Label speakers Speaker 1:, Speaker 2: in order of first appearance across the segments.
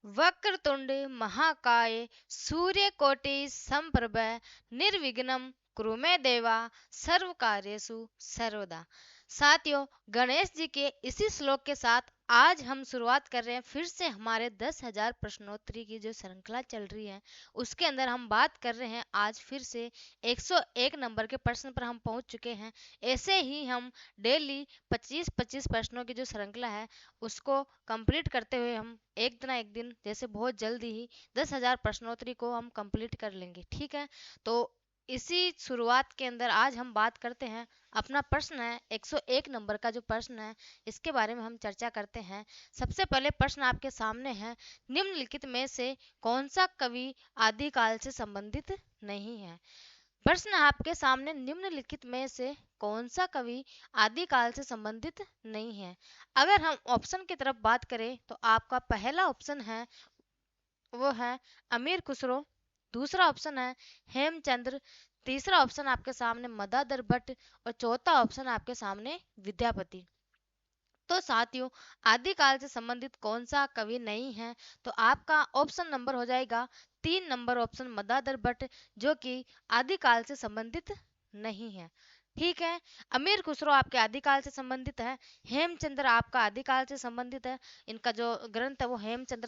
Speaker 1: वक्रतुंड महाकाय सूर्यकोटि समप्रभ निर्विघ्नं कुरु मे देवा सर्व कार्येषु सर्वदा। साथियों, गणेश जी के इसी श्लोक के साथ आज हम शुरुआत कर रहे हैं फिर से हमारे 10,000 प्रश्नोत्तरी की जो श्रृंखला चल रही है उसके अंदर हम बात कर रहे हैं आज फिर से 101 नंबर के प्रश्न पर हम पहुंच चुके हैं। ऐसे ही हम डेली 25-25 प्रश्नों की जो श्रृंखला है उसको कंप्लीट करते हुए हम एक दिन एक दिन जैसे बहुत जल्दी ही 10,000 प्रश्नोत्तरी को हम कंप्लीट कर लेंगे। ठीक है, तो इसी शुरुआत के अंदर आज हम बात करते हैं। अपना प्रश्न है 101 नंबर का जो प्रश्न है इसके बारे में हम चर्चा करते हैं। सबसे पहले प्रश्न आपके सामने है, निम्नलिखित में से कौन सा कवि आदिकाल से संबंधित नहीं है। प्रश्न आपके सामने, निम्नलिखित में से कौन सा कवि आदिकाल से संबंधित नहीं है। अगर हम ऑप्शन की तरफ बात करें तो आपका पहला ऑप्शन है वो है अमीर खुसरो, दूसरा ऑप्शन है हेमचंद्र, तीसरा ऑप्शन आपके सामने मदादर भट्ट और चौथा ऑप्शन आपके सामने विद्यापति। तो साथियों, आदिकाल से संबंधित कौन सा कवि नहीं है, तो आपका ऑप्शन नंबर हो जाएगा 3 नंबर ऑप्शन मदादर भट्ट, जो कि आदिकाल से संबंधित नहीं है। ठीक है, अमीर खुसरो आपके आदिकाल से संबंधित है, हेमचंद्र आपका आदिकाल से संबंधित है। इनका जो ग्रंथ है वो हेमचंद्र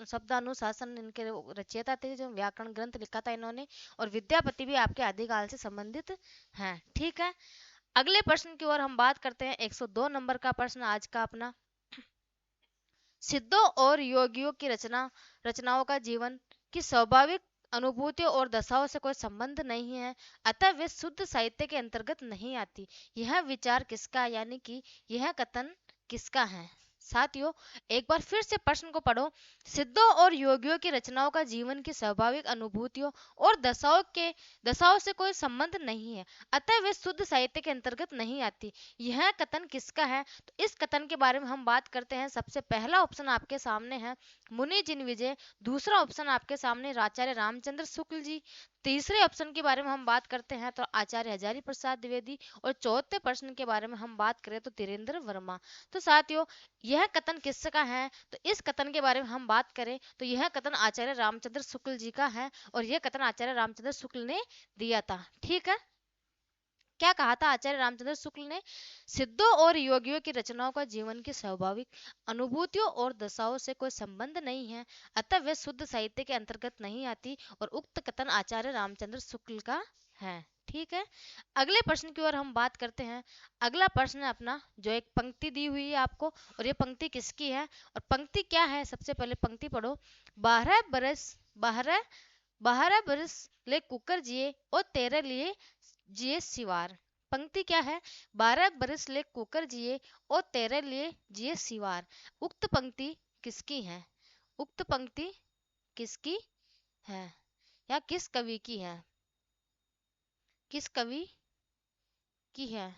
Speaker 1: शब्दानुशासन इनके रचयिता थे, जो व्याकरण ग्रंथ लिखा था इन्होंने। और विद्यापति भी आपके आदिकाल से संबंधित हैं। ठीक है, अगले प्रश्न की ओर हम बात करते हैं। 102 नंबर का प्रश्न आज का अपना, सिद्धों और योगियों की रचनाओं का जीवन की स्वाभाविक अनुभूतियों और दशाओं से कोई संबंध नहीं है, अतः वे शुद्ध साहित्य के अंतर्गत नहीं आती। यह विचार किसका, यानी कि यह कथन किसका है। साथियों, एक बार फिर से प्रश्न को पढ़ो। सिद्धों और योगियों की रचनाओं का जीवन की स्वाभाविक अनुभूतियों और दशाओं से कोई संबंध नहीं है, अतः वे शुद्ध साहित्य के अंतर्गत नहीं आती। यह कथन किसका है, तो इस कथन के बारे में हम बात करते हैं। सबसे पहला ऑप्शन आपके सामने है मुनि जिन विजय, दूसरा ऑप्शन आपके सामने आचार्य रामचंद्र शुक्ल जी, तीसरे ऑप्शन के बारे में हम बात करते हैं तो आचार्य हजारी प्रसाद द्विवेदी, और चौथे प्रश्न के बारे में हम बात करें तो धीरेन्द्र वर्मा। तो साथियों, यह कथन किसका है, तो इस कथन के बारे में हम बात करें तो यह कथन आचार्य रामचंद्र शुक्ल जी का है, और यह कथन आचार्य रामचंद्र शुक्ल ने दिया था। ठीक है, क्या कहा था आचार्य रामचंद्र शुक्ल ने, सिद्धों और योगियों की रचनाओं का जीवन की स्वाभाविक अनुभूतियों और दशाओं से कोई संबंध नहीं है, अतः वे शुद्ध साहित्य के अंतर्गत नहीं आती, और उक्त कथन आचार्य रामचंद्र शुक्ल का है। ठीक है, अगले प्रश्न की ओर हम बात करते हैं। अगला प्रश्न है अपना, जो एक पंक्ति दी हुई है आपको, और ये पंक्ति किसकी है और पंक्ति क्या है। सबसे पहले पंक्ति पढ़ो, 12 बरस ले कुकर जिए और तेरे लिए जिए सिवार। पंक्ति क्या है, 12 बरस ले कुकर जिए और तेरे लिए जिए सिवार। उक्त पंक्ति किसकी है, उक्त पंक्ति किसकी है, या किस कवि की है, किस कवि की है।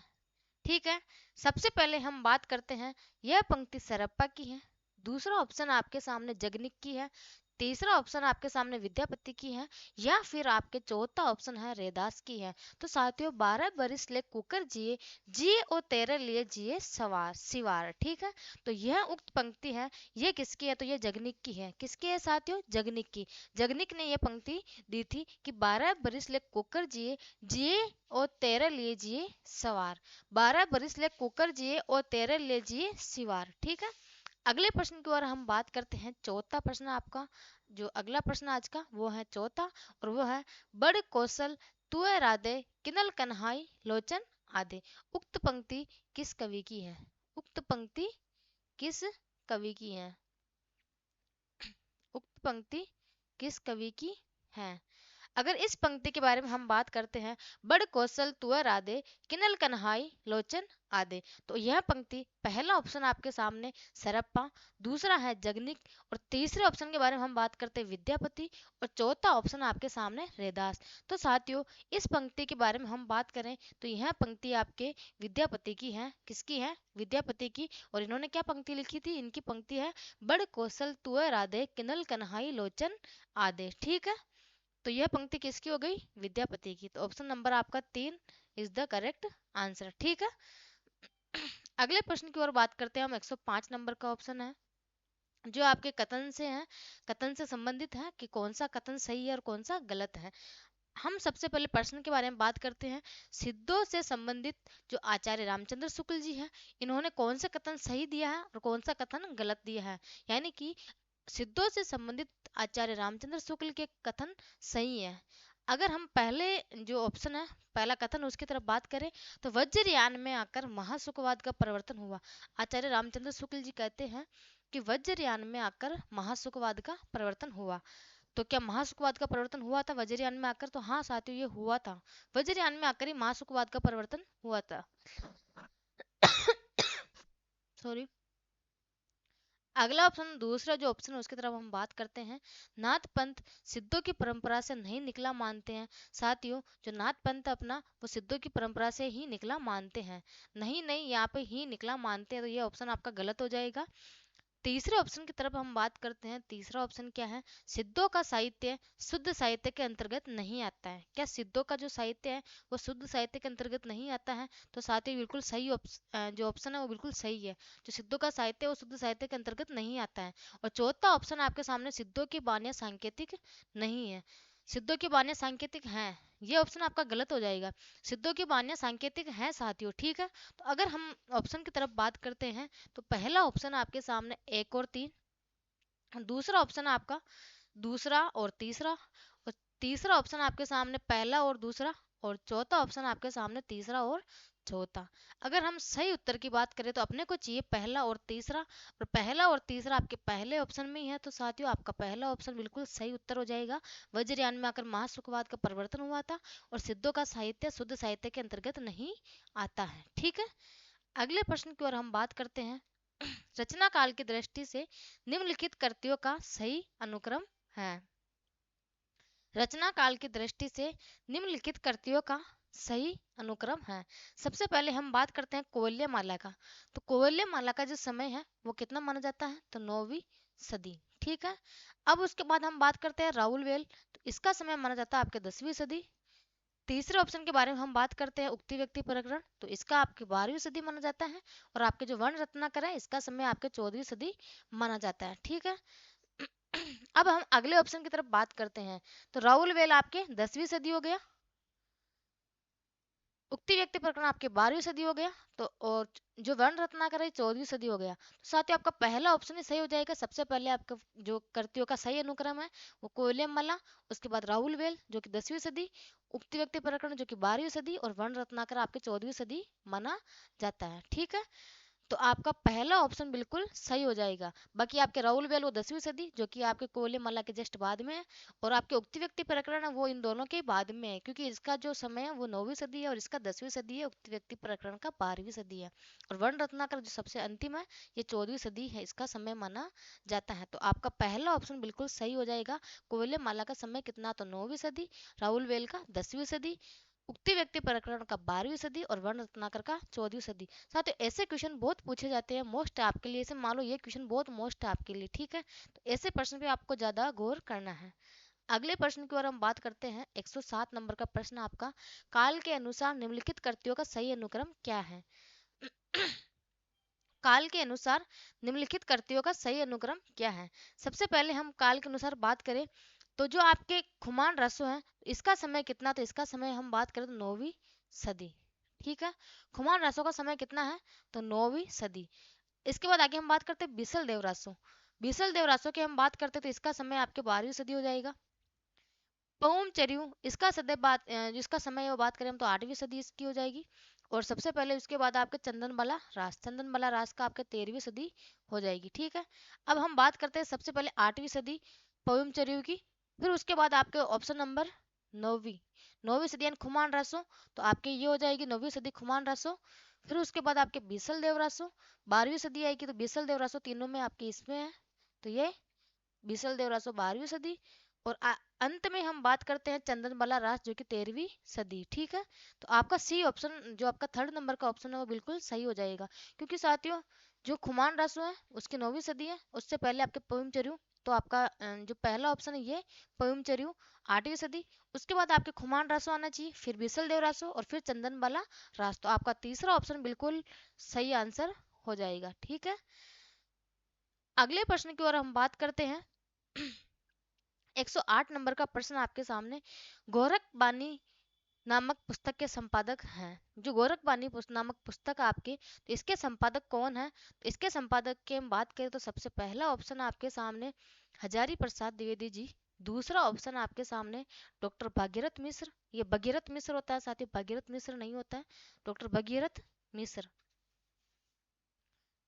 Speaker 1: ठीक है, सबसे पहले हम बात करते हैं, यह पंक्ति सरप्पा की है, दूसरा ऑप्शन आपके सामने जगनिक की है, तीसरा ऑप्शन आपके सामने विद्यापति की है, या फिर आपके चौथा ऑप्शन है रैदास की है। तो साथियों, 12 बरिस ले कुकर जिए, जिए और तेरे लिए जिए सवार सिवार। ठीक है, तो यह उक्त पंक्ति है, ये किसकी है, तो ये जगनिक की है। किसकी है साथियों, जगनिक की। जगनिक ने यह पंक्ति दी थी कि 12 बरिस ले कुकर जिए, जिए और तेरे लिए जिए सवार। 12 बरिस ले कुकर जिए और तेरे लिए जिए सिवार। ठीक है, अगले प्रश्न की ओर हम बात करते हैं। चौथा प्रश्न आपका, जो अगला प्रश्न आज का वो है चौथा, और वो है, बड़ कौशल तुअ राधे किनल कन्हाई लोचन आदे। उक्त पंक्ति किस कवि की है, उक्त पंक्ति किस कवि की है, उक्त पंक्ति किस कवि की है। अगर इस पंक्ति के बारे में हम बात करते हैं, बड़ कौशल तुअ राधे किनल कन्हाई लोचन आदे, तो यह पंक्ति, पहला ऑप्शन आपके सामने सरप्पा, दूसरा है जगनिक, और तीसरे ऑप्शन के बारे में हम बात करते हैं विद्यापति, और चौथा ऑप्शन आपके सामने रैदास। तो साथियों, इस पंक्ति के बारे में हम बात करें तो यह पंक्ति आपके विद्यापति की है। किसकी है, विद्यापति की। और इन्होंने क्या पंक्ति लिखी थी, इनकी पंक्ति है, बड़ कौशल तुअ राधे किनल कन्हाई लोचन आदे। ठीक है, तो यह पंक्ति किसकी हो गई, विद्यापति की। तो ऑप्शन नंबर आपका 3 इज द करेक्ट आंसर। ठीक है, अगले प्रश्न की ओर बात करते हैं हम। 105 नंबर का ऑप्शन है, जो आपके कथन से हैं, कथन से संबंधित है कि कौन सा कथन सही है और कौन सा गलत है। हम सबसे पहले प्रश्न के बारे में बात करते हैं। सिद्धों से संबंधित जो आचार्य रामचंद्र शुक्ल जी हैं, इन्होंने कौन सा कथन सही दिया है और कौन सा कथन गलत दिया है। यानी कि सिद्धों से संबंधित आचार्य रामचंद्र शुक्ल के कथन सही है। अगर हम पहले जो ऑप्शन है, पहला कथन, उसकी तरफ बात करें तो वज्रयान में आकर महासुखवाद का परिवर्तन हुआ। आचार्य रामचंद्र शुक्ल जी कहते हैं कि वज्रयान में आकर महासुखवाद का परिवर्तन हुआ। तो क्या महासुखवाद का परिवर्तन हुआ था वज्रयान में आकर? तो हाँ साथियों, ये हुआ था। वज्रयान में आकर ही महासुखवाद का परिवर्तन हुआ था। सॉरी। अगला ऑप्शन, दूसरा जो ऑप्शन है उसकी तरफ हम बात करते हैं। नाथ पंथ सिद्धों की परंपरा से नहीं निकला मानते हैं। साथियों, जो नाथ पंथ अपना वो सिद्धों की परंपरा से ही निकला मानते हैं। नहीं नहीं, यहाँ पे ही निकला मानते हैं, तो ये ऑप्शन आपका गलत हो जाएगा। तीसरे ऑप्शन की तरफ हम बात करते हैं। तीसरा ऑप्शन क्या है? सिद्धों का साहित्य शुद्ध साहित्य के अंतर्गत नहीं आता है। क्या सिद्धों का जो साहित्य है वो शुद्ध साहित्य के अंतर्गत नहीं आता है? तो साथियों बिल्कुल सही जो ऑप्शन है वो बिल्कुल सही है। जो सिद्धों का साहित्य है वो शुद्ध साहित्य के अंतर्गत नहीं आता है। और चौथा ऑप्शन आपके सामने, सिद्धों की वाणियां सांकेतिक नहीं है। सिद्धों की वाणियां सांकेतिक हैं, ये ऑप्शन आपका गलत हो जाएगा। सिद्धों की वाणियां सांकेतिक हैं साथियों, ठीक है। तो अगर हम ऑप्शन की तरफ बात करते हैं तो पहला ऑप्शन आपके सामने 1 और 3, दूसरा ऑप्शन आपका दूसरा और तीसरा, और तीसरा ऑप्शन आपके सामने पहला और दूसरा, और चौथा ऑप्शन आपके सामने तीसरा और चौथा। अगर हम सही उत्तर की बात करें तो अपने को चाहिए पहला और तीसरा, और पहला और तीसरा आपके पहले ऑप्शन में ही है। तो साथियों आपका पहला ऑप्शन बिल्कुल सही उत्तर हो जाएगा। वज्रयान में आकर महासुखवाद का परिवर्तन हुआ था और सिद्धों का साहित्य शुद्ध साहित्य के अंतर्गत नहीं आता है, ठीक है। अगले प्रश्न की ओर हम बात करते हैं। रचना काल की दृष्टि से निम्नलिखित कृतियों का सही अनुक्रम है। रचना काल की दृष्टि से निम्नलिखित कृतियों का सही अनुक्रम है। सबसे पहले हम बात करते हैं कोवल्य माला का। तो कोवल्य माला का जो समय है वो कितना माना जाता है? तो 9वीं सदी, ठीक है। अब उसके बाद हम बात करते हैं राहुल वेल। तो इसका समय माना जाता है आपके 10वीं सदी। तीसरे ऑप्शन के बारे में हम बात करते हैं उक्ति व्यक्ति प्रकरण। तो इसका आपके 12वीं सदी माना जाता है। और आपके जो वर्ण रत्नाकर है इसका समय आपके 14वीं सदी माना जाता है, ठीक है। अब हम अगले ऑप्शन की तरफ बात करते हैं। तो राहुल वेल आपके 10वीं सदी हो गया, उक्ति व्यक्ति प्रकरण आपके 12वीं सदी हो गया, तो और जो वर्ण रत्नाकर है 14वीं सदी हो गया। तो साथियों आपका पहला ऑप्शन ही सही हो जाएगा। सबसे पहले आपका जो कृतियों का सही अनुक्रम है वो कोयले मल्ला, उसके बाद राहुल वेल जो कि 10वीं सदी, उक्ति व्यक्ति प्रकरण जो कि 12वीं सदी, और वर्ण रत्नाकर आपके 14वीं सदी माना जाता है, ठीक है। तो आपका पहला ऑप्शन बिल्कुल सही हो जाएगा। बाकी आपके राहुल वेल वो 10वीं सदी जो कि आपके कोले मल्ला के जस्ट बाद में है, और आपके उक्ति व्यक्ति प्रकरण है वो इन दोनों के बाद में है, क्योंकि इसका जो समय है वो 9वीं सदी है और इसका 10वीं सदी है। उक्ति व्यक्ति प्रकरण का 12वीं सदी है। और वर्ण रत्नाकर जो सबसे अंतिम है ये 14वीं सदी है, इसका समय माना जाता है। तो आपका पहला ऑप्शन बिल्कुल सही हो जाएगा। कोयले माला का समय कितना? तो 9वीं सदी, राहुल वेल का 10वीं सदी, उक्ति व्यक्ति प्रकरण का 12वीं सदी, और वर्ण रत्नाकर का 14वीं सदी। साथ ही ऐसे क्वेश्चन बहुत पूछे जाते हैं मोस्ट है आपके लिए। ऐसे मान लो ये क्वेश्चन बहुत मोस्ट है आपके लिए, ठीक है। तो ऐसे प्रश्न पे आपको ज्यादा गौर करना है। अगले प्रश्न की ओर हम बात करते हैं। 107 नंबर का प्रश्न आपका, काल के अनुसार निम्नलिखित कृतियों का सही अनुक्रम क्या है? काल के अनुसार निम्नलिखित कृतियों का सही अनुक्रम क्या है? सबसे पहले हम काल के अनुसार बात करें तो जो आपके खुमान रसो हैं इसका समय कितना? तो इसका समय हम बात करें तो 9वीं सदी, ठीक है। खुमान रसो का समय कितना है? तो 9वीं सदी। इसके बाद आगे हम बात करते हैं बीसल देवरासो। बीसल देवरासो की हम बात करते हैं तो इसका समय आपके 12वीं सदी हो जाएगा। पहुम चरियू इसका सदै बात जिसका समय वो बात करें हम तो 8वीं सदी इसकी हो जाएगी। और सबसे पहले उसके बाद आपके चंदन बाला रास का आपके 13वीं सदी हो जाएगी, ठीक है। अब हम बात करते हैं सबसे पहले 8वीं सदी पहुम चरियू की। फिर उसके बाद आपके ऑप्शन नंबर 9वीं, 9वीं सदी यानी खुमान रासो। तो आपके ये हो जाएगी 9वीं सदी खुमान रासो। फिर उसके बाद आपके बीसल देवरासो 12वीं सदी आएगी। तो बीसल देवरासो तीनों में आपके इसमें है, तो ये बीसल देवरासो 12वीं सदी। और अंत में हम बात करते हैं चंदनबाला रास जो कि 13वीं सदी, ठीक है। तो आपका सी ऑप्शन जो आपका थर्ड नंबर का ऑप्शन है वो बिल्कुल सही हो जाएगा। क्योंकि साथियों जो खुमान रासो है उसकी 9वीं सदी है, उससे पहले आपके पविम चरियू। तो आपका जो पहला ऑप्शन है ये पविम चरियू 8वीं सदी। उसके बाद आपके खुमान रासो आना चाहिए, फिर बीसल देव रासो, और फिर चंदनबाला रास। तो आपका तीसरा ऑप्शन बिल्कुल सही आंसर हो जाएगा, ठीक है। अगले प्रश्न की ओर हम बात करते हैं। 108 नंबर का प्रश्न आपके सामने। गोरख बानी नामक पुस्तक के संपादक हैं। जो गोरख बानी नामक पुस्तक है आपकी, तो इसके संपादक कौन है? तो इसके संपादक की हम बात करें तो सबसे पहला ऑप्शन आपके सामने हजारी प्रसाद द्विवेदी जी। दूसरा ऑप्शन आपके सामने डॉक्टर भागीरथ मिश्र। ये भगीरथ मिश्र होता है साथी, भागीरथ मिश्र नहीं होता है, डॉक्टर भगीरथ मिश्र।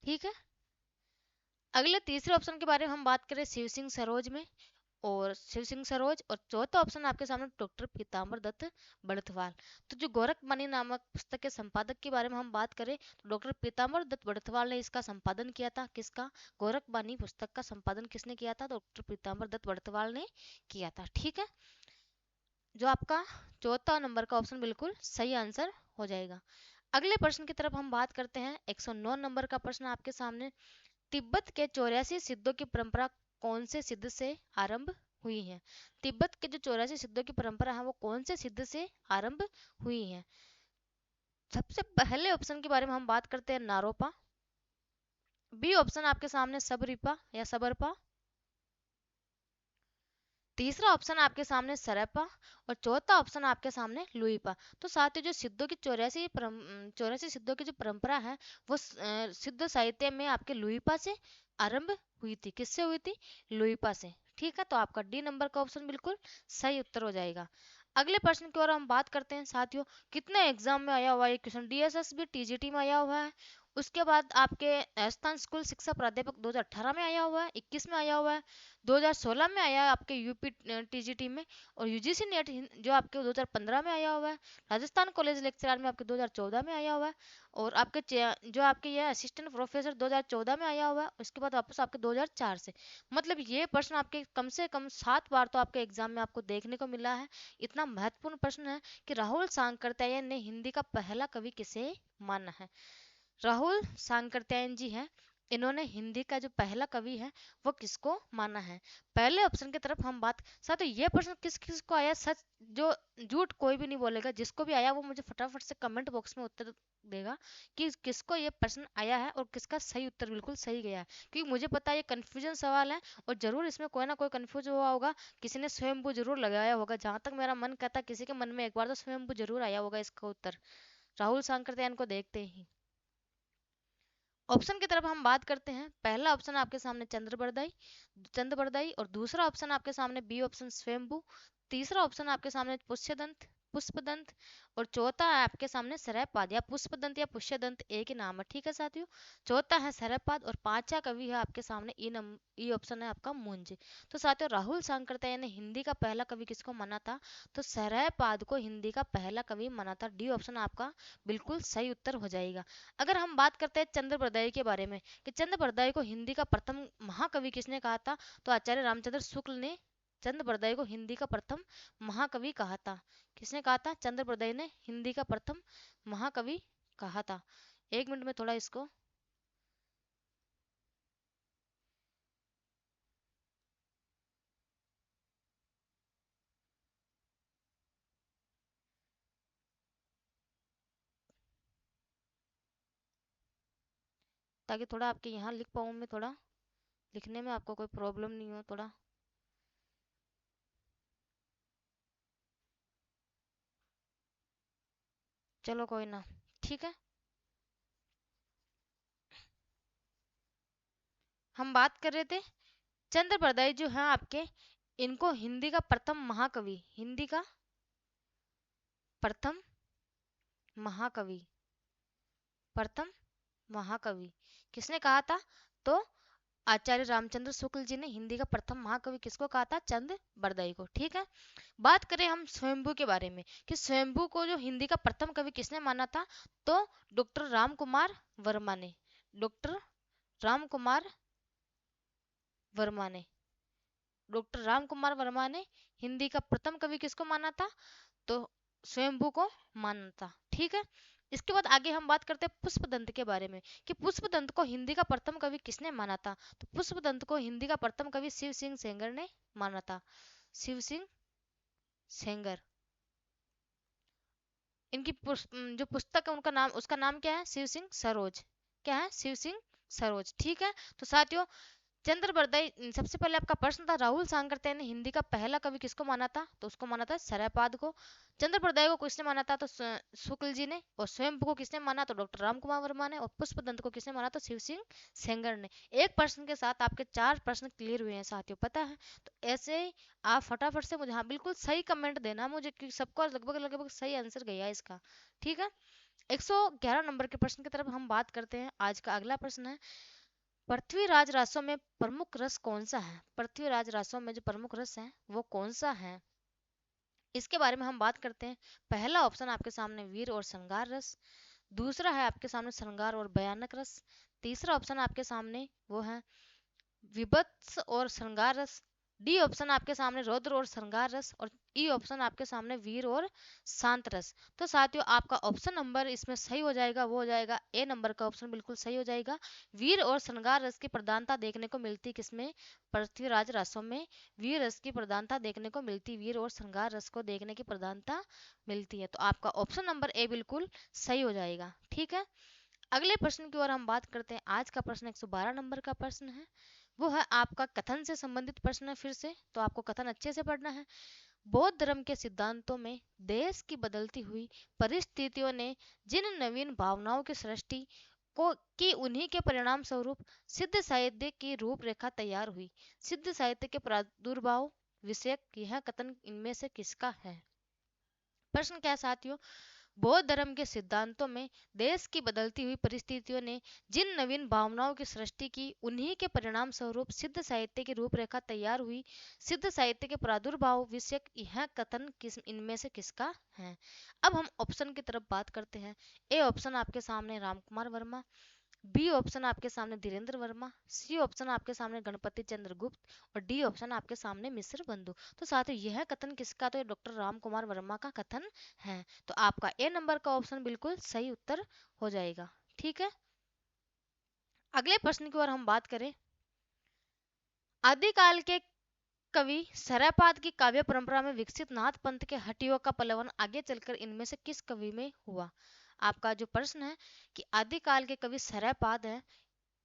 Speaker 1: ठीक है। अगले तीसरे ऑप्शन के बारे में हम बात करें शिव सिंह सरोज में, और शिव सिंह सरोज। और चौथा ऑप्शन आपके सामने डॉक्टर पीताम्बर दत्त बड़थवाल। तो जो गोरखबानी नामक पुस्तक के संपादक के बारे में हम बात करें तो डॉक्टर पीताम्बर दत्त बड़थवाल ने इसका संपादन किया था। किसका? गोरखबानी पुस्तक का संपादन किसने किया था? डॉक्टर पीताम्बर दत्त बड़थवाल ने किया था। ठीक है। जो आपका चौथा नंबर का ऑप्शन बिल्कुल सही आंसर हो जाएगा। अगले प्रश्न की तरफ हम बात करते हैं। 109 नंबर का प्रश्न आपके सामने। तिब्बत के 84 सिद्धों की परंपरा कौन से सिद्ध से आरंभ हुई है? तिब्बत के जो 84 सिद्धों की परंपरा है वो कौन से सिद्ध से आरंभ हुई है? सबसे पहले ऑप्शन के बारे में हम बात करते हैं नारोपा। बी ऑप्शन आपके सामने सबरिपा या सबरपा। तीसरा ऑप्शन आपके सामने सरपा। और चौथा ऑप्शन आपके सामने लुईपा। तो साथ ही जो सिद्धों की 84 सिद्धों की जो परंपरा है वो सिद्ध साहित्य में आपके लुईपा से आरंभ हुई थी। किससे हुई थी? लुईपा से। ठीक है। तो आपका डी नंबर का ऑप्शन बिल्कुल सही उत्तर हो जाएगा। अगले प्रश्न की ओर हम बात करते हैं साथियों। कितने एग्जाम में आया हुआ है क्वेश्चन? डीएसएस भी टीजीटी में आया हुआ है। उसके बाद आपके राजस्थान स्कूल शिक्षा प्राध्यापक 2018 में आया हुआ है, 21 में आया हुआ है, 2016 में आया है आपके यूपी टीजीटी में, और यूजीसी नेट जो आपके 2015 में आया हुआ है, राजस्थान कॉलेज लेक्चरर में आपके 2014 में आया हुआ है, और आपके जो आपके ये असिस्टेंट प्रोफेसर 2014 में आया हुआ है। उसके बाद वापस आपके 2004 से। मतलब ये प्रश्न आपके कम से कम 7 बार तो आपके एग्जाम में आपको देखने को मिला है। इतना महत्वपूर्ण प्रश्न है कि राहुल सांकृत्यायन ने हिंदी का पहला कवि किसे माना है? राहुल सांकृत्यायन जी हैं। इन्होंने हिंदी का जो पहला कवि है वो किसको माना है? पहले ऑप्शन की तरफ हम बात। साथ ही ये प्रश्न किस किस को आया? सच जो झूठ कोई भी नहीं बोलेगा। जिसको भी आया वो मुझे फटाफट से कमेंट बॉक्स में उत्तर देगा कि किसको ये प्रश्न आया है और किसका सही उत्तर बिल्कुल सही गया है। क्योंकि मुझे पता है ये कंफ्यूजन सवाल है और जरूर इसमें कोई ना कोई कंफ्यूज हुआ होगा। किसी ने स्वयंभू जरूर लगाया होगा। जहां तक मेरा मन कहता है किसी के मन में एक बार तो स्वयंभू जरूर आया होगा इसका उत्तर, राहुल सांकृत्यायन को देखते ही। ऑप्शन की तरफ हम बात करते हैं। पहला ऑप्शन आपके सामने चंद्रबरदाई, और दूसरा ऑप्शन आपके सामने बी ऑप्शन स्वयंभू। तीसरा ऑप्शन आपके सामने पुष्पदंत, और चौथा है आपके सामने सरयपाद या पुष्पदंत या पुष्यदंत, एक ही नाम है। ठीक है साथियों। चौथा है सरयपाद और पांचवा कवि है आपके सामने ई ऑप्शन है आपका मुंज। तो साथियों राहुल सांकृत्यायन ने हिंदी का पहला कवि किसको माना था? तो सरयपाद को हिंदी का पहला कवि माना था। डी ऑप्शन आपका बिल्कुल सही उत्तर हो जाएगा। अगर हम बात करते हैं चंद्रबरदाई के बारे में कि चंद्रबरदाई को हिंदी का प्रथम महाकवि किसने कहा था, तो आचार्य रामचंद्र शुक्ल ने चंद्रबरदाई को हिंदी का प्रथम महाकवि कहा था। किसने कहा था? चंद्रबरदाई ने हिंदी का प्रथम महाकवि कहा था। एक मिनट में थोड़ा इसको ताकि थोड़ा आपके यहाँ लिख पाऊँ मैं, थोड़ा लिखने में आपको कोई प्रॉब्लम नहीं हो थोड़ा। चलो कोई ना। ठीक है। हम बात कर रहे थे चंद्रबरदाई जो है आपके, इनको हिंदी का प्रथम महाकवि, हिंदी का प्रथम महाकवि, प्रथम महाकवि किसने कहा था? तो आचार्य रामचंद्र शुक्ल जी ने हिंदी का प्रथम महाकवि किसको कहा था? चंद्रबरदाई को। ठीक है। बात करें हम स्वयंभू के बारे में कि स्वयंभू को जो हिंदी का प्रथम कवि किसने माना था, तो डॉक्टर राम कुमार वर्मा ने। डॉक्टर राम कुमार वर्मा ने डॉक्टर राम कुमार वर्मा ने हिंदी का प्रथम कवि किसको माना था? तो स्वयंभू को माना था। ठीक है। इसके बाद आगे हम बात करते हैं पुष्पदंत के बारे में कि पुष्पदंत को हिंदी का प्रथम कवि किसने माना था? तो पुष्पदंत को हिंदी का प्रथम कवि शिव सिंह सेंगर ने माना था। शिव सिंह सेंगर। इनकी जो पुस्तक है उनका नाम, उसका नाम क्या है? शिव सिंह सरोज। क्या है? शिव सिंह सरोज। ठीक है। तो साथियों चंद्र बरदाई, सबसे पहले आपका प्रश्न था राहुल सांकरत्य ने हिंदी का पहला कवि किसको माना था, तो उसको माना था शरयपाद को। चंद्र बरदाई को किसने माना था, तो शुक्ल जी ने। और स्वयं को किसने माना, तो डॉक्टर राम कुमार वर्मा ने। और पुष्पदंत को किसने माना, तो शिव सिंह सेंगर ने। एक प्रश्न के साथ आपके 4 प्रश्न क्लियर हुए हैं साथियों, पता है। तो ऐसे ही आप फटाफट से मुझे, हाँ बिल्कुल सही कमेंट देना मुझे, क्योंकि सबको लगभग लगभग सही आंसर गया है इसका, ठीक है। 111 नंबर के प्रश्न की तरफ हम बात करते हैं। आज का अगला प्रश्न है, पृथ्वीराज रासों में प्रमुख रस कौन सा है। पृथ्वीराज रासों में जो प्रमुख रस है वो कौन सा है, इसके बारे में हम बात करते हैं। पहला ऑप्शन आपके सामने वीर और श्रृंगार रस, दूसरा है आपके सामने श्रृंगार और भयानक रस, तीसरा ऑप्शन आपके सामने वो है विभत्स और श्रृंगार रस, डी ऑप्शन आपके सामने रौद्र और श्रृंगार रस, और ई ऑप्शन आपके सामने वीर और शांत रस। तो साथियों आपका ऑप्शन नंबर इसमें सही हो जाएगा, वो हो जाएगा ए नंबर का ऑप्शन बिल्कुल सही हो जाएगा। वीर और श्रृंगार रस की प्रधानता देखने को मिलती किसमें, पृथ्वीराज रासों में वीर रस की प्रधानता देखने को मिलती, वीर और श्रृंगार रस को देखने की प्रधानता मिलती है। तो आपका ऑप्शन नंबर ए बिल्कुल सही हो जाएगा, ठीक है। अगले प्रश्न की ओर हम बात करते हैं। आज का प्रश्न 112 नंबर का प्रश्न है, वो है आपका कथन से संबंधित प्रश्न है। फिर से तो आपको कथन अच्छे से पढ़ना है। बौद्ध धर्म के सिद्धांतों में देश की बदलती हुई परिस्थितियों ने जिन नवीन भावनाओं की सृष्टि को की, उन्हीं के परिणाम स्वरूप सिद्ध साहित्य की रूपरेखा तैयार हुई। सिद्ध साहित्य के प्रादुर्भाव विषयक यह कथन इनमें से किसका है। प्रश्न क्या है साथियों, बौद्ध धर्म के सिद्धांतों में देश की बदलती हुई परिस्थितियों ने जिन नवीन भावनाओं की सृष्टि की, उन्हीं के परिणाम स्वरूप सिद्ध साहित्य की रूपरेखा तैयार हुई। सिद्ध साहित्य के प्रादुर्भाव विषयक यह कथन किस इनमें से किसका है। अब हम ऑप्शन की तरफ बात करते हैं। ए ऑप्शन आपके सामने रामकुमार वर्मा, बी ऑप्शन आपके सामने धीरेन्द्र वर्मा, सी ऑप्शन आपके सामने गणपति चंद्र गुप्त, और डी ऑप्शन आपके सामने मिश्र बंधु। तो साथियों यह कथन किसका, तो डॉक्टर राम कुमार वर्मा का कथन है। तो आपका ए नंबर का ऑप्शन बिल्कुल सही उत्तर हो जाएगा, ठीक है। अगले प्रश्न की ओर हम बात करें। आदिकाल के कवि शरयपाद की काव्य परंपरा में विकसित नाथ पंथ के हटियों का पल्लवन आगे चलकर इनमें से किस कवि में हुआ। आपका जो प्रश्न है कि आदिकाल के कवि शरयपाद है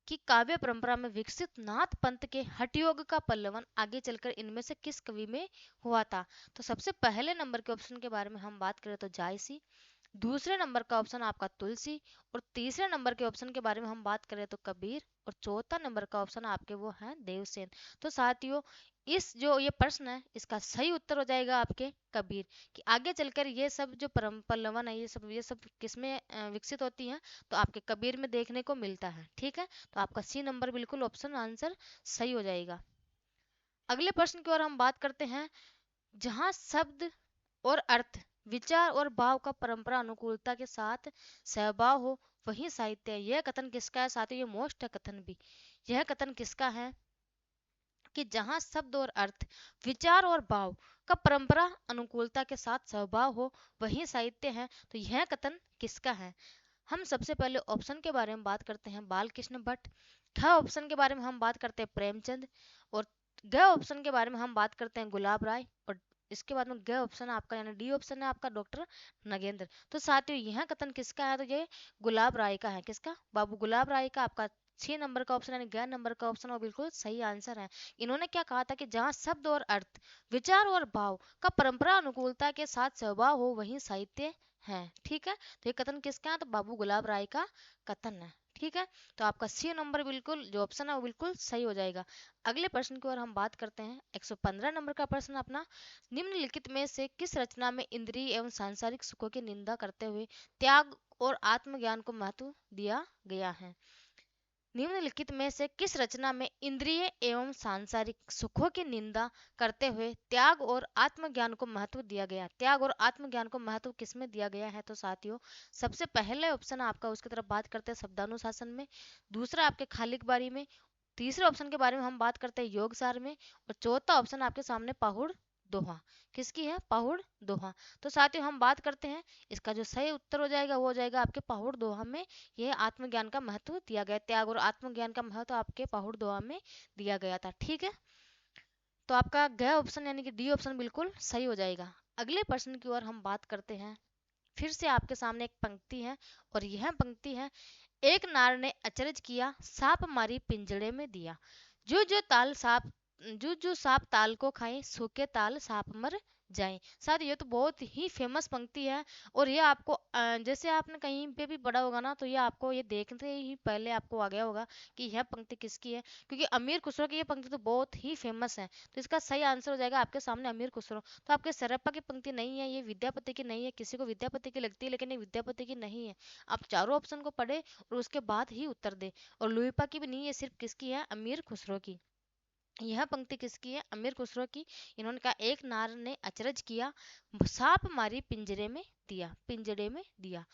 Speaker 1: कि काव्य परंपरा में विकसित नाथ पंथ के हठयोग का पल्लवन आगे चलकर इनमें से किस कवि में हुआ था। तो सबसे पहले नंबर के ऑप्शन के बारे में हम बात करें तो जायसी, दूसरे नंबर का ऑप्शन आपका तुलसी, और तीसरे नंबर के ऑप्शन के बारे में हम बात करें तो कबीर, और चौथा नंबर का ऑप्शन आपके वो है देवसेन। तो साथियों इस जो ये प्रश्न है इसका सही उत्तर हो जाएगा आपके कबीर, कि आगे चलकर ये सब जो पल्लवन है ये सब किसमें विकसित होती हैं, तो आपके कबीर में देखने को मिलता है, ठीक है। तो आपका सी नंबर बिल्कुल ऑप्शन आंसर सही हो जाएगा। अगले प्रश्न की ओर हम बात करते हैं। जहां शब्द और अर्थ, विचार और भाव का परंपरा अनुकूलता के साथ सहभाव हो वही साहित्य है। यह कथन किसका है साथियों, ये मोस्ट है कथन भी। यह कथन किसका है कि जहां शब्द और अर्थ, विचार और भाव का परंपरा अनुकूलता के साथ सहभाव हो वही साहित्य है। तो यह कथन किसका है। हम सबसे पहले ऑप्शन के बारे में बात करते हैं, बाल कृष्ण भट्ट। ख ऑप्शन के बारे में हम बात करते हैं प्रेमचंद, और ग ऑप्शन के बारे में हम बात करते हैं गुलाब राय, और इसके बाद में ग ऑप्शन आपका यानी डी ऑप्शन है आपका डॉक्टर नगेंद्र। तो साथियों यह कथन किसका है, तो ये गुलाब राय का है। किसका, बाबू गुलाब राय का। आपका 6 नंबर का ऑप्शन यानी ग नंबर का ऑप्शन वो बिल्कुल सही आंसर है। इन्होंने क्या कहा था कि जहां शब्द और अर्थ, विचार और भाव का परंपरा अनुकूलता के साथ स्वभाव हो वही साहित्य है, ठीक है। तो ये कथन किसका है, तो बाबू गुलाब राय का कथन है, ठीक है। तो आपका सी नंबर बिल्कुल जो ऑप्शन है वो बिल्कुल सही हो जाएगा। अगले प्रश्न की ओर हम बात करते हैं। 115 नंबर का प्रश्न अपना, निम्नलिखित में से किस रचना में इंद्रिय एवं सांसारिक सुखों की निंदा करते हुए त्याग और आत्मज्ञान को महत्व दिया गया है। निम्नलिखित में से किस रचना में इंद्रिय एवं सांसारिक सुखों की निंदा करते हुए त्याग और आत्मज्ञान को महत्व दिया गया। त्याग और आत्मज्ञान को महत्व किसमें दिया गया है, तो साथियों सबसे पहले ऑप्शन आपका उसकी तरफ बात करते हैं शब्दानुशासन में, दूसरा आपके खालिक बारी में, तीसरे ऑप्शन के बारे में हम बात करते हैं योगसार में, और चौथा ऑप्शन आपके सामने पाहुड़ दोहा। किसकी है, पाहुड़ दोहा। तो साथियों हम बात करते हैं इसका जो सही उत्तर हो जाएगा वो हो जाएगा आपके पाहुड़ दोहा में यह आत्मज्ञान का महत्व दिया गया। त्याग और आत्मज्ञान का महत्व आपके पाहुड़ दोहा में दिया गया था, ठीक है। तो आपका ग ऑप्शन यानी कि डी ऑप्शन बिल्कुल सही हो जाएगा। अगले प्रश्न की ओर हम बात करते हैं। फिर से आपके सामने एक पंक्ति है, और यह पंक्ति है, एक नार ने अचरज किया, सांप मारी पिंजड़े में दिया। जो जो ताल सांप जो जो सांप ताल को खाए सूखे ताल सांप मर जाए। साथ ये तो बहुत ही फेमस पंक्ति है। और ये आपको जैसे आपने कहीं पे भी पढ़ा होगा ना, तो ये आपको ये देखते ही पहले आपको आ गया होगा कि यह पंक्ति किसकी है, क्योंकि अमीर खुसरो की ये पंक्ति तो बहुत ही फेमस है। तो इसका सही आंसर हो जाएगा आपके सामने अमीर खुसरो। तो आपके सरप्पा की पंक्ति नहीं है, ये विद्यापति की नहीं है। किसी को विद्यापति की लगती है लेकिन ये विद्यापति की नहीं है। आप चारों ऑप्शन को पढ़े और उसके बाद ही उत्तर दे। और लुईपा की भी नहीं है, सिर्फ किसकी है, अमीर खुसरो की। यह पंक्ति किसकी है, अमीर खुसरो की। इन्होंने कहा, एक नार ने अचरज किया, सांप मारी पिंजरे में दिया, पिंजरे में दिया।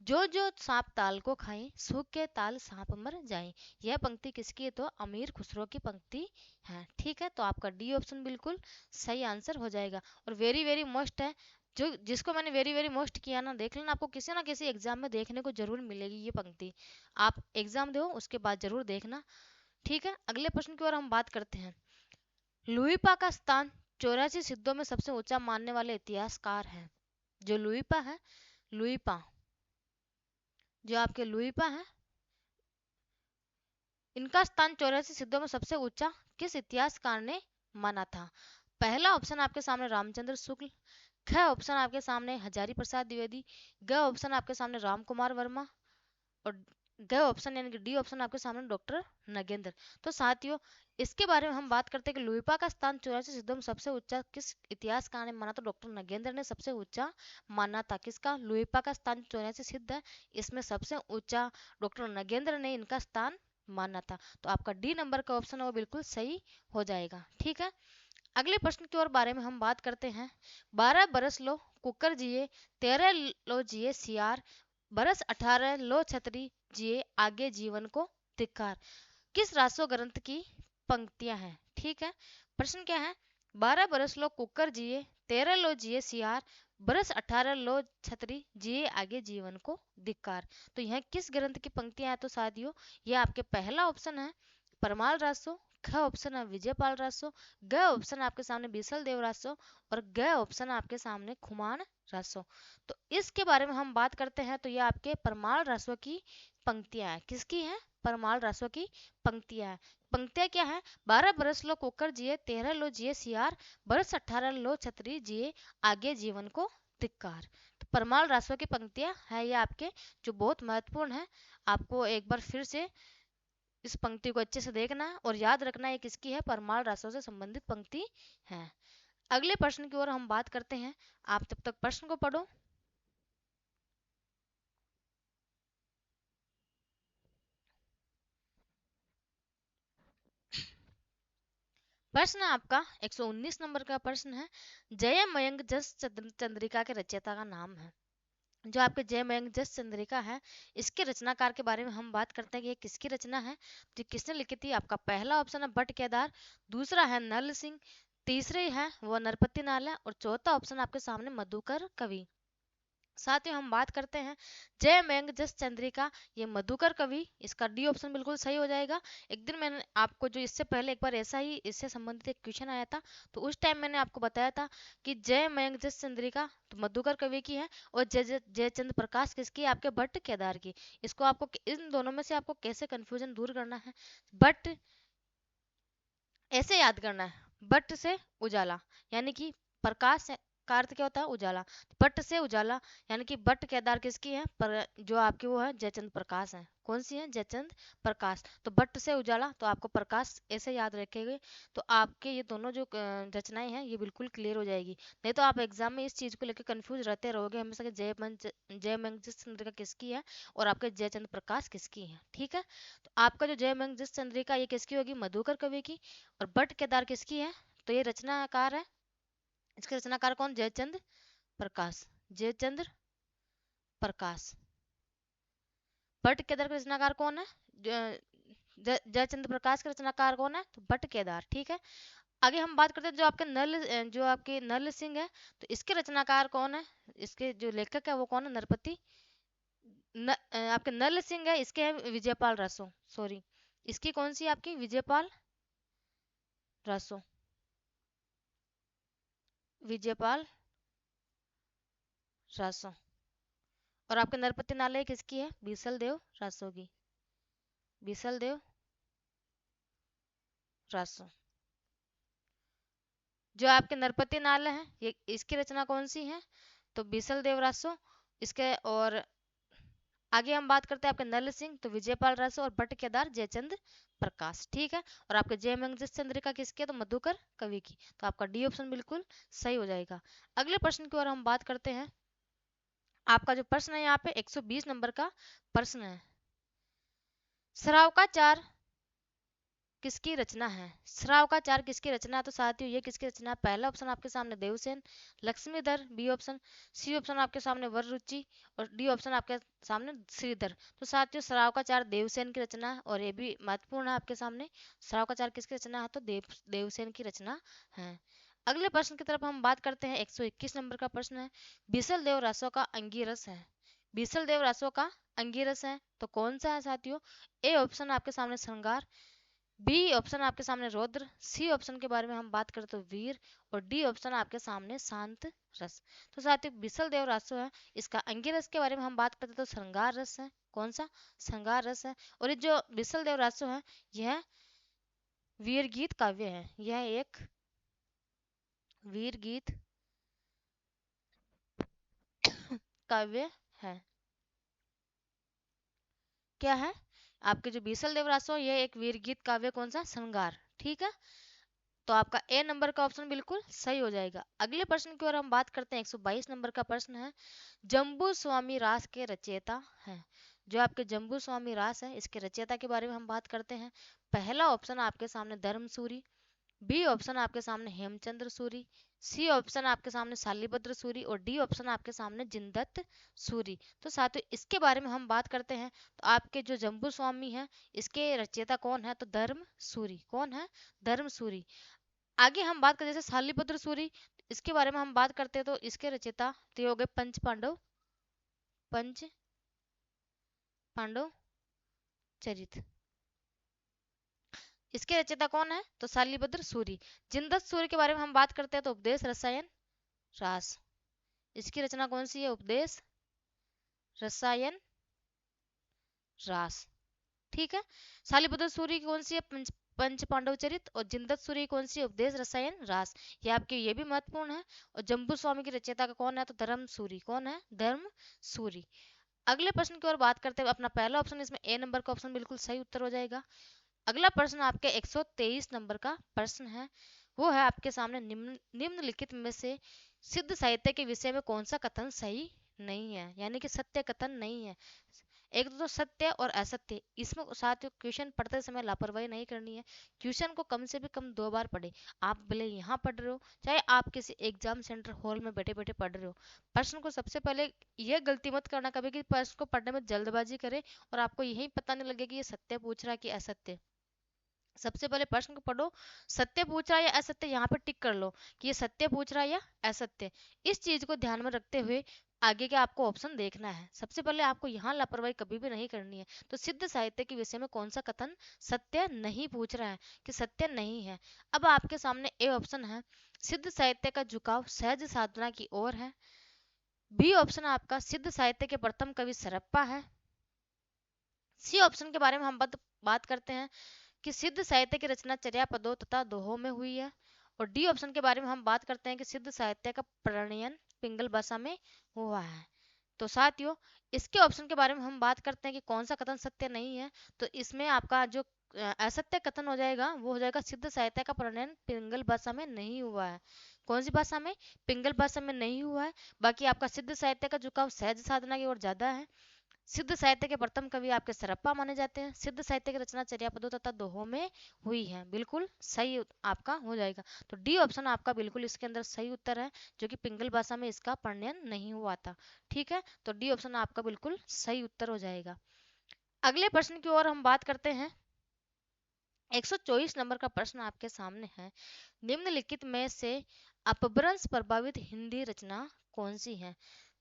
Speaker 1: जो जो सांप ताल को खाए सूखे ताल सांप मर जाए। यह पंक्ति किसकी है, तो अमीर खुसरो की पंक्ति है। ठीक है, तो आपका डी ऑप्शन बिल्कुल सही आंसर हो जाएगा। और वेरी वेरी मोस्ट है, जो जिसको मैंने वेरी वेरी मोस्ट किया ना, देख लेना, आपको किसी ना किसी एग्जाम में देखने को जरूर मिलेगी ये पंक्ति। आप एग्जाम दो उसके बाद जरूर देखना। ठीक है, अगले प्रश्न की ओर हम बात करते हैं। लुईपा का स्थान 84 सिद्धों में सबसे ऊंचा मानने वाले इतिहासकार हैं। जो लुईपा है, लुईपा, जो आपके लुईपा है, इनका स्थान 84 सिद्धों में सबसे ऊंचा किस इतिहासकार ने माना था। पहला ऑप्शन आपके सामने रामचंद्र शुक्ल, ख ऑप्शन आपके सामने हजारी प्रसाद द्विवेदी, ग ऑप्शन आपके सामने राम कुमार वर्मा, और ग ऑप्शन यानी कि डी ऑप्शन आपके सामने डॉक्टर नगेंद्र। तो साथियों, इसके बारे में हम बात करते हैं कि लुईपा का स्थान 84 सिद्धों में सबसे ऊंचा किस इतिहासकार ने माना। तो डॉक्टर नगेंद्र ने सबसे ऊंचा माना था। किसका, लुईपा का स्थान 84 सिद्ध है, इसमें सबसे ऊंचा डॉक्टर नगेंद्र ने इनका स्थान माना था। तो आपका डी नंबर का ऑप्शन है वो बिल्कुल सही हो जाएगा। ठीक है, अगले प्रश्न की ओर बारे में हम बात करते हैं। 12 बरस लो कुकर जिए, 13 लो जिए सियार, बरस 18 लो छतरी जिए आगे जीवन को धिक्कार। किस रासो ग्रंथ की पंक्तियां हैं। ठीक है, प्रश्न क्या है, 12 बरस लो कुकर जिए, 13 लो जिए सियार, बरस 18 लो छतरी जिए आगे जीवन को धिक्कार। तो यह किस ग्रंथ की पंक्तियां हैं। तो साथियों, यह आपके पहला ऑप्शन है परमाल रासो, ख ऑप्शन है विजयपाल रासो, ग ऑप्शन आपके सामने बीसल देव रासो, और ग ऑप्शन आपके सामने खुमान रासो। तो इसके बारे में हम बात करते हैं। तो ये आपके परमाल रासो की पंक्तियां हैं। किसकी है, परमाल रासो की पंक्तियां हैं। पंक्तियां क्या है, 12 बरस लो कुकर जिए, 13 लो जिए सियार, बरस 18 लो छतरी जिए आगे जीवन को धिक्कार। तो परमाल रासो की पंक्तियां है ये आपके, जो बहुत महत्वपूर्ण है। आपको एक बार फिर से इस पंक्ति को अच्छे से देखना है और याद रखना है किसकी है, परमाल रासो से संबंधित पंक्ति है। अगले प्रश्न की ओर हम बात करते हैं। आप तब तक प्रश्न को पढ़ो। प्रश्न आपका 119 नंबर का प्रश्न है। जय मयंक जस चंद्रिका के रचयिता का नाम है। जो आपके जय मयंक जस चंद्रिका है, इसके रचनाकार के बारे में हम बात करते हैं कि ये किसकी रचना है। तो किसने लिखी थी। आपका पहला ऑप्शन है भट्ट केदार, दूसरा है नल सिंह, तीसरे है वो नरपति नाल है, और चौथा ऑप्शन आपके सामने मधुकर कवि। साथ ही हम बात करते हैं जय मयंक जस चंद्रिका, ये मधुकर कवि, इसका डी ऑप्शन बिल्कुल सही हो जाएगा। एक दिन मैंने आपको जो इससे पहले एक बार ऐसा ही इससे संबंधित एक क्वेश्चन आया था, तो उस टाइम मैंने आपको बताया था कि जय मयंक जस चंद्रिका तो मधुकर कवि की है, और जयचंद्र प्रकाश किसकी है, आपके भट्ट केदार की। इसको आपको इन दोनों में से आपको कैसे कंफ्यूजन दूर करना है, बट ऐसे याद करना है। बट से उजाला, यानी कि प्रकाश का अर्थ क्या होता है, उजाला। बट से उजाला यानी कि बट केदार किसकी है, पर जो आपकी वो है जयचंद प्रकाश है। कौन सी है, जयचंद प्रकाश। तो बट से उजाला, तो आपको प्रकाश ऐसे याद रखेंगे, तो आपके ये दोनों जो रचनाएं हैं ये बिल्कुल क्लियर हो जाएगी। नहीं तो आप एग्जाम में इस चीज को लेकर कंफ्यूज रहते रहोगे हमेशा कि जय मंगजित चंद्रिका किसकी है और आपके जयचंद प्रकाश किसकी है। ठीक है, तो आपका जो जय मंगजित चंद्रिका ये किसकी होगी, मधुकर कवि की, और बट केदार किसकी है, तो ये रचनाकार है। इसके रचनाकार कौन, जयचंद्र प्रकाश, जयचंद्र प्रकाश। बट केदार के रचनाकार कौन है, जयचंद्र प्रकाश के रचनाकार कौन है, तो बट केदार। ठीक है, आगे हम बात करते हैं जो आपके जो आपके नल सिंह है, तो इसके रचनाकार कौन है, इसके जो लेखक है वो कौन है, नरपति आपके नल सिंह है, इसके है विजयपाल रासो, सॉरी इसकी कौन सी आपकी, विजयपाल रासो, विजयपाल रासो। और आपके नरपति नाले किसकी है, बीसल देव रासो की, बीसल देव रासो। जो आपके नरपति नाले हैं ये इसकी रचना कौन सी है? तो बीसल देव रासो इसके। और आगे हम बात करते हैं आपके नल सिंह तो विजयपाल रासो और भट्ट केदार जयचंद प्रकाश, ठीक है। और आपके जय मंगेश चंद्रिका किसके? तो मधुकर कवि की। तो आपका डी ऑप्शन बिल्कुल सही हो जाएगा। अगले प्रश्न की ओर हम बात करते हैं। आपका जो प्रश्न है यहाँ पे 120 नंबर का प्रश्न है। श्रावकाचार किसकी रचना है? श्रावकाचार किसकी रचना है? तो साथियों ये किसकी रचना है? पहला ऑप्शन आपके सामने Devsen, Lakshmidhar, B option, C option आपके सामने वररुचि और डी ऑप्शन आपके सामने श्रीधर। तो साथियों श्रावकाचार देवसेन की रचना है और ये भी महत्वपूर्ण है आपके सामने। श्रावकाचार किसकी रचना है? तो देवसेन की रचना है। अगले प्रश्न की तरफ हम बात करते हैं। 121 नंबर का प्रश्न है। बीसल देव रासो का अंगिरस है। बीसल देव रासो का अंगिरस है तो कौन सा है साथियों? ए ऑप्शन आपके सामने श्रृंगार, बी ऑप्शन आपके सामने रौद्र, सी ऑप्शन के बारे में हम बात करें तो वीर और डी ऑप्शन आपके सामने शांत रस। तो साथियों बिसल देव रासो है, इसका अंगिरस के बारे में हम बात करते तो श्रृंगार रस है। कौन सा? श्रृंगार रस है। और ये जो बिसल देव रासो है यह वीर गीत काव्य है। यह एक वीर गीत काव्य है। क्या है? आपके जो बीसल देव रासो यह एक वीर गीत काव्य। कौन सा? श्रृंगार, ठीक है। तो आपका ए नंबर का ऑप्शन बिल्कुल सही हो जाएगा। अगले प्रश्न की ओर हम बात करते हैं। 122 नंबर का प्रश्न है। जम्बू स्वामी रास के रचयिता हैं। जो आपके जम्बू स्वामी रास है इसके रचयिता के बारे में हम बात करते हैं। पहला ऑप्शन आपके सामने धर्मसूरी, बी ऑप्शन आपके सामने हेमचंद्र सूरी, सी ऑप्शन आपके सामने शालिभद्र सूरी और डी ऑप्शन आपके सामने जिनदत्त सूरी। तो साथियों इसके बारे में हम बात करते हैं। तो आपके जो जम्बू स्वामी है इसके रचयिता कौन है? तो धर्म सूरी। कौन है? धर्म सूरी। आगे हम बात करें जैसे शालिभद्र सूरी, इसके बारे में हम बात करते हैं तो इसके रचयिता तो हो गए पंच पांडव, पंच पांडव चरित। इसके रचयिता कौन है? तो शालिभद्र सूरी। जिनदत्त सूरी के बारे में हम बात करते हैं तो उपदेश रसायन रास। इसकी रचना कौन सी है? उपदेश रसायन रास, ठीक है। शालिभद्र सूरी की कौन सी है? पंच पांडव चरित। और जिनदत्त सूरी की कौन सी है? उपदेश रसायन रास। ये आपके ये भी महत्वपूर्ण है। और जम्बू स्वामी की रचयिता का कौन है? तो धर्म सूरी। कौन है? धर्म सूरी। अगले प्रश्न की ओर बात करते हैं। अपना पहला ऑप्शन इसमें ए नंबर का ऑप्शन बिल्कुल सही उत्तर हो जाएगा। अगला प्रश्न आपके 123 नंबर का प्रश्न है। वो है आपके सामने निम्नलिखित में से सिद्ध साहित्य के विषय में कौन सा कथन सही नहीं है, यानी कि सत्य कथन नहीं है। एक तो सत्य और असत्य, इसमें साथियों क्वेश्चन पढ़ते समय लापरवाही नहीं करनी है। क्वेश्चन को कम से भी कम 2 बार पढ़े। आप भले यहाँ पढ़ रहे हो चाहे आप किसी एग्जाम सेंटर हॉल में बैठे बैठे पढ़ रहे हो, प्रश्न को सबसे पहले यह गलती मत करना कभी कि प्रश्न को पढ़ने में जल्दबाजी करे और आपको यही पता नहीं लगे कि ये सत्य पूछ रहा है कि असत्य। सबसे पहले प्रश्न को पढ़ो, सत्य पूछ रहा है या असत्य, यहाँ पे टिक कर लो कि ये सत्य पूछ रहा है या असत्य। इस चीज को ध्यान में रखते हुए आगे के आपको ऑप्शन देखना है। सबसे पहले आपको यहाँ लापरवाही कभी भी नहीं करनी है। तो सिद्ध साहित्य के विषय में कौन सा कथन सत्य नहीं पूछ रहा है कि सत्य नहीं है। अब आपके सामने ए ऑप्शन है, सिद्ध साहित्य का झुकाव सहज साधना की ओर है। बी ऑप्शन आपका सिद्ध साहित्य के प्रथम कवि सरप्पा है। सी ऑप्शन के बारे में हम बात करते हैं कि सिद्ध साहित्य की रचना चर्या पदों तथा दोहों में हुई है। और डी ऑप्शन के बारे में हम बात करते हैं कि सिद्ध साहित्य का प्रणयन पिंगल भाषा में हुआ है। तो साथियों इसके ऑप्शन के बारे में हम बात करते हैं कि कौन सा कथन सत्य नहीं है। तो इसमें आपका जो असत्य कथन हो जाएगा वो हो जाएगा सिद्ध साहित्य का प्रणयन पिंगल भाषा में नहीं हुआ है। कौन सी भाषा में? पिंगल भाषा में नहीं हुआ है। बाकी आपका सिद्ध साहित्य का झुकाव सहज साधना की ओर ज्यादा है। सिद्ध साहित्य के प्रथम कवि आपके सरप्पा माने जाते हैं। सिद्ध साहित्य की रचना चर्या पदों तथा दोहों में हुई है। बिल्कुल सही आपका हो जाएगा। तो डी ऑप्शन आपका बिल्कुल इसके अंदर सही उत्तर है, जो कि पिंगल भाषा में इसका प्रणयन नहीं हुआ था, ठीक है। तो डी ऑप्शन आपका बिल्कुल सही उत्तर हो जाएगा। अगले प्रश्न की ओर हम बात करते हैं। 124 नंबर का प्रश्न आपके सामने है। निम्नलिखित में से अपभ्रंश प्रभावित हिंदी रचना कौन सी है?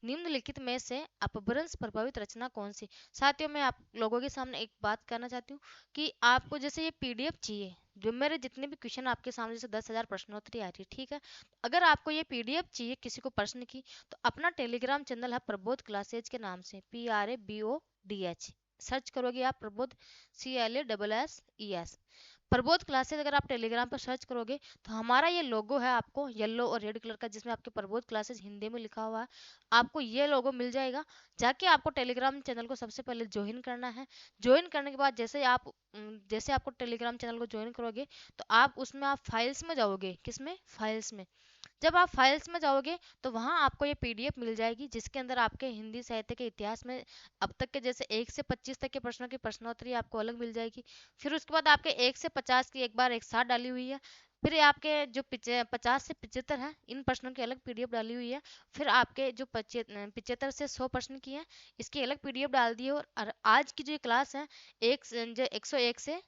Speaker 1: निम्नलिखित में से अपभ्रंश प्रभावित रचना कौन सी? साथियों मैं आप लोगों के सामने एक बात कहना चाहती हूँ कि आपको जैसे ये पीडीएफ चाहिए, जो मेरे जितने भी क्वेश्चन आपके सामने जैसे 10,000 प्रश्नोत्तरी आ रही है, ठीक है। अगर आपको ये पीडीएफ चाहिए किसी को प्रश्न की, तो अपना टेलीग्राम चैनल है प्रबोध क्लासेज के नाम से, PRABODH सर्च करोगे आप प्रबोध CLASSES। प्रबोध क्लासेस अगर आप टेलीग्राम पर सर्च करोगे तो हमारा ये लोगो है आपको येलो और रेड कलर का, जिसमें आपके प्रबोध क्लासेस हिंदी में लिखा हुआ है, आपको ये लोगो मिल जाएगा। जाके आपको टेलीग्राम चैनल को सबसे पहले ज्वाइन करना है। ज्वाइन करने के बाद जैसे आपको टेलीग्राम चैनल को ज्वाइन करोगे तो आप उसमें आप फाइल्स में जाओगे। किसमें? फाइल्स में। जब आप फाइल्स में जाओगे तो वहां आपको ये पीडीएफ मिल जाएगी, जिसके अंदर आपके हिंदी साहित्य के इतिहास में अब तक के जैसे 1 से 25 तक के प्रश्नों की प्रश्नोत्तरी आपको अलग मिल जाएगी। फिर उसके बाद आपके 1 से 50 की एक बार एक साथ डाली हुई है। फिर ये आपके जो 50 से 75 है, इन प्रश्नों की अलग पीडीएफ डाली हुई है। फिर आपके जो 75 से 100 प्रश्न की है, इसकी अलग पीडीएफ डाल दी है। और आज की जो क्लास है, एक जो 101 से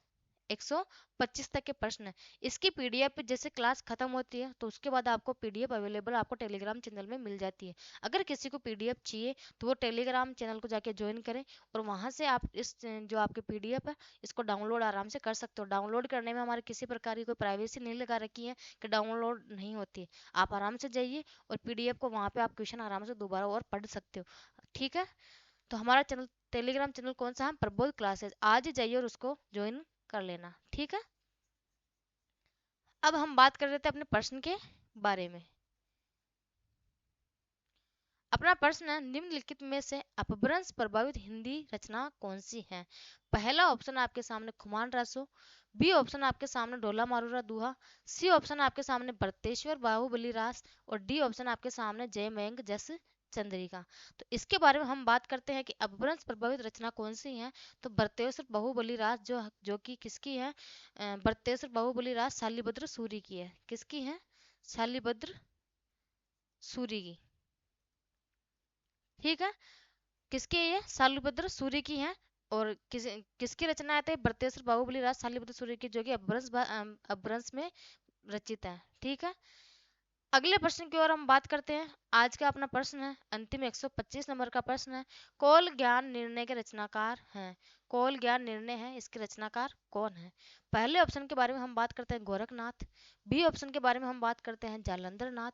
Speaker 1: 125 तक के प्रश्न है, इसकी पीडीएफ जैसे क्लास खत्म होती है तो उसके बाद आपको पीडीएफ अवेलेबल आपको टेलीग्राम चैनल में मिल जाती है। अगर किसी को पीडीएफ चाहिए तो वो टेलीग्राम चैनल को जाके ज्वाइन करें और वहां से आप इस जो आपके पीडीएफ है इसको डाउनलोड आराम से कर सकते हो। डाउनलोड करने में हमारे किसी प्रकार की कोई प्राइवेसी नहीं लगा रखी है कि डाउनलोड नहीं होती है। आप आराम से जाइए और पीडीएफ को वहां पे आप क्वेश्चन आराम से दोबारा और पढ़ सकते हो। ठीक है, तो हमारा चैनल टेलीग्राम चैनल कौन सा है? प्रबोध क्लासेस। आज ही जाइए और उसको ज्वाइन कर लेना। ठीक है, अब हम बात कर रहे थे अपने प्रश्न के बारे में। अपना प्रश्न है, निम्नलिखित में से अपभ्रंश प्रभावित हिंदी रचना कौन सी है? पहला ऑप्शन आपके सामने खुमान रासो, बी ऑप्शन आपके सामने ढोला मारूरा दुहा, सी ऑप्शन आपके सामने भरतेश्वर बाहुबली रास और डी ऑप्शन आपके सामने जय मयंक जस चंद्रिका। तो इसके बारे में हम बात करते हैं कि अपभ्रंश प्रभावित रचना कौन सी है। तो भरतेश्वर बाहुबली रास जो कि किसकी है? भरतेश्वर बाहुबली रास शालिभद्र सूरी की है। किसकी है? शालिभद्र सूरी की। ठीक है, किसकी है ये? शालिभद्र सूरी की है। और किसकी रचना है? भरतेश्वर बाहुबली राज शालिभद्र सूरी की, जो कि अपभ्रंश में रचित है। ठीक है, अगले प्रश्न की ओर हम बात करते हैं। आज का अपना प्रश्न है अंतिम 125 नंबर का प्रश्न है, कौल ज्ञान निर्णय के रचनाकार हैं। कौल ज्ञान निर्णय है, इसके रचनाकार कौन है? पहले ऑप्शन के बारे में हम बात करते हैं गोरखनाथ, बी ऑप्शन के बारे में हम बात करते हैं जालंधर नाथ,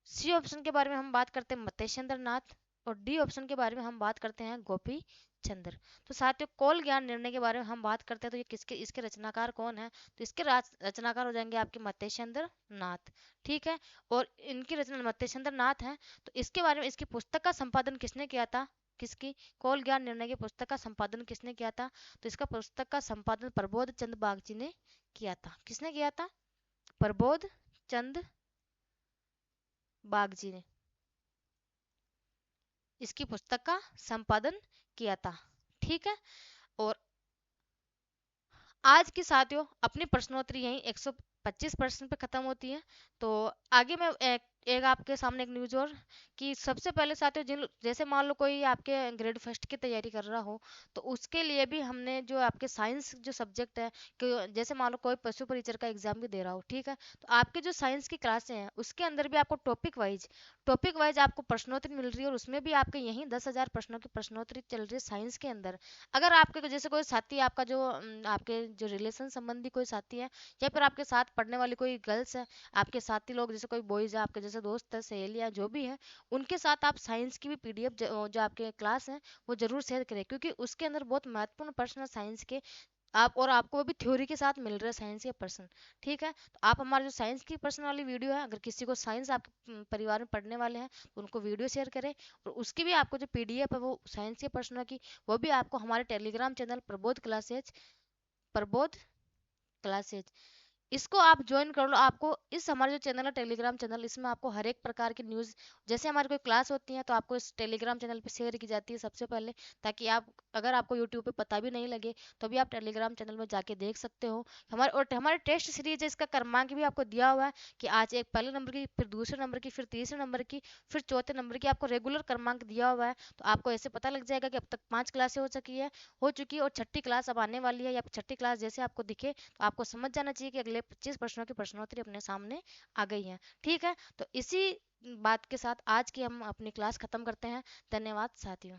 Speaker 1: सी ऑप्शन के बारे में हम बात करते हैं मतेशेंद्र नाथ और डी ऑप्शन के बारे में हम बात करते हैं गोपी चंद्र। तो साथियों, कौल ज्ञान निर्णय के बारे में हम बात करते हैं तो ये किसके इसके रचनाकार कौन है? तो इसके रचनाकार हो जाएंगे आपके मतेशेंद्र नाथ। ठीक है, और इनकी रचना मतेशेंद्र नाथ है। तो इसके बारे में इसकी पुस्तक का संपादन किसने किया था? किसकी? कौल ज्ञान निर्णय की पुस्तक का संपादन किसने किया था? तो इसका पुस्तक का संपादन प्रबोध चंद बागची ने किया था। किसने किया था? प्रबोध चंद बागची ने इसकी पुस्तक का संपादन किया था। ठीक है, और आज की साथियों अपनी प्रश्नोत्तरी यही 125 प्रश्न पे खत्म होती है। तो आगे मैं एक आपके सामने एक न्यूज और कि सबसे पहले साथियों जैसे मान लो कोई आपके ग्रेड फर्स्ट की तैयारी कर रहा हो तो उसके लिए भी हमने जो आपके साइंस जो सब्जेक्ट है कि जैसे मान लो कोई पशु परिचर का एग्जाम भी दे रहा हो, ठीक है, तो आपके जो साइंस की क्लासें हैं उसके अंदर भी आपको टॉपिक वाइज आपको प्रश्नोत्तरी मिल रही है और उसमें भी आपके यही 10,000 प्रश्नों की प्रश्नोत्तरी चल रही है साइंस के अंदर। अगर आपके जैसे कोई साथी आपका जो आपके जो रिलेशन संबंधी कोई साथी है या फिर आपके साथ पढ़ने वाली कोई गर्ल्स है, आपके साथी लोग जैसे कोई बॉयज है, आपके जैसे दोस्त है, सहेलियां जो भी है, उनके साथ आप साइंस की भी पीडीएफ जो आपके क्लास है वो जरूर शेयर करें, क्योंकि उसके अंदर बहुत महत्वपूर्ण प्रश्न है साइंस के। आपको वो भी थ्योरी के साथ मिल रहा है साइंस के प्रश्न। ठीक है, तो आप हमारे जो साइंस की पर्सनल वाली वीडियो है, अगर किसी को साइंस आपके परिवार में पढ़ने वाले हैं तो उनको वीडियो शेयर करें और उसकी भी आपको जो पीडीएफ है वो साइंस के प्रश्नों की, वो भी आपको हमारे टेलीग्राम चैनल प्रबोध क्लासेज इसको आप ज्वाइन कर लो। आपको इस हमारे जो चैनल है टेलीग्राम चैनल, इसमें आपको हर एक प्रकार की न्यूज़ जैसे हमारी कोई क्लास होती है तो आपको इस टेलीग्राम चैनल पे शेयर की जाती है सबसे पहले, ताकि आप अगर आपको यूट्यूब पे पता भी नहीं लगे तो भी आप टेलीग्राम चैनल में जाके देख सकते हो। हमारे टेस्ट सीरीज है, इसका क्रमांक भी आपको दिया हुआ है कि आज एक पहले नंबर की, फिर दूसरे नंबर की, फिर तीसरे नंबर की, फिर चौथे नंबर की, आपको रेगुलर क्रमांक दिया हुआ है। तो आपको ऐसे पता लग जाएगा कि अब तक 5 क्लासें हो चुकी है और छठी क्लास अब आने वाली है, या छठी क्लास जैसे आपको दिखे तो आपको समझ जाना चाहिए कि अगले 25 प्रश्नों की प्रश्नोत्तरी अपने सामने आ गई है। ठीक है, तो इसी बात के साथ आज की हम अपनी क्लास खत्म करते हैं। धन्यवाद साथियों।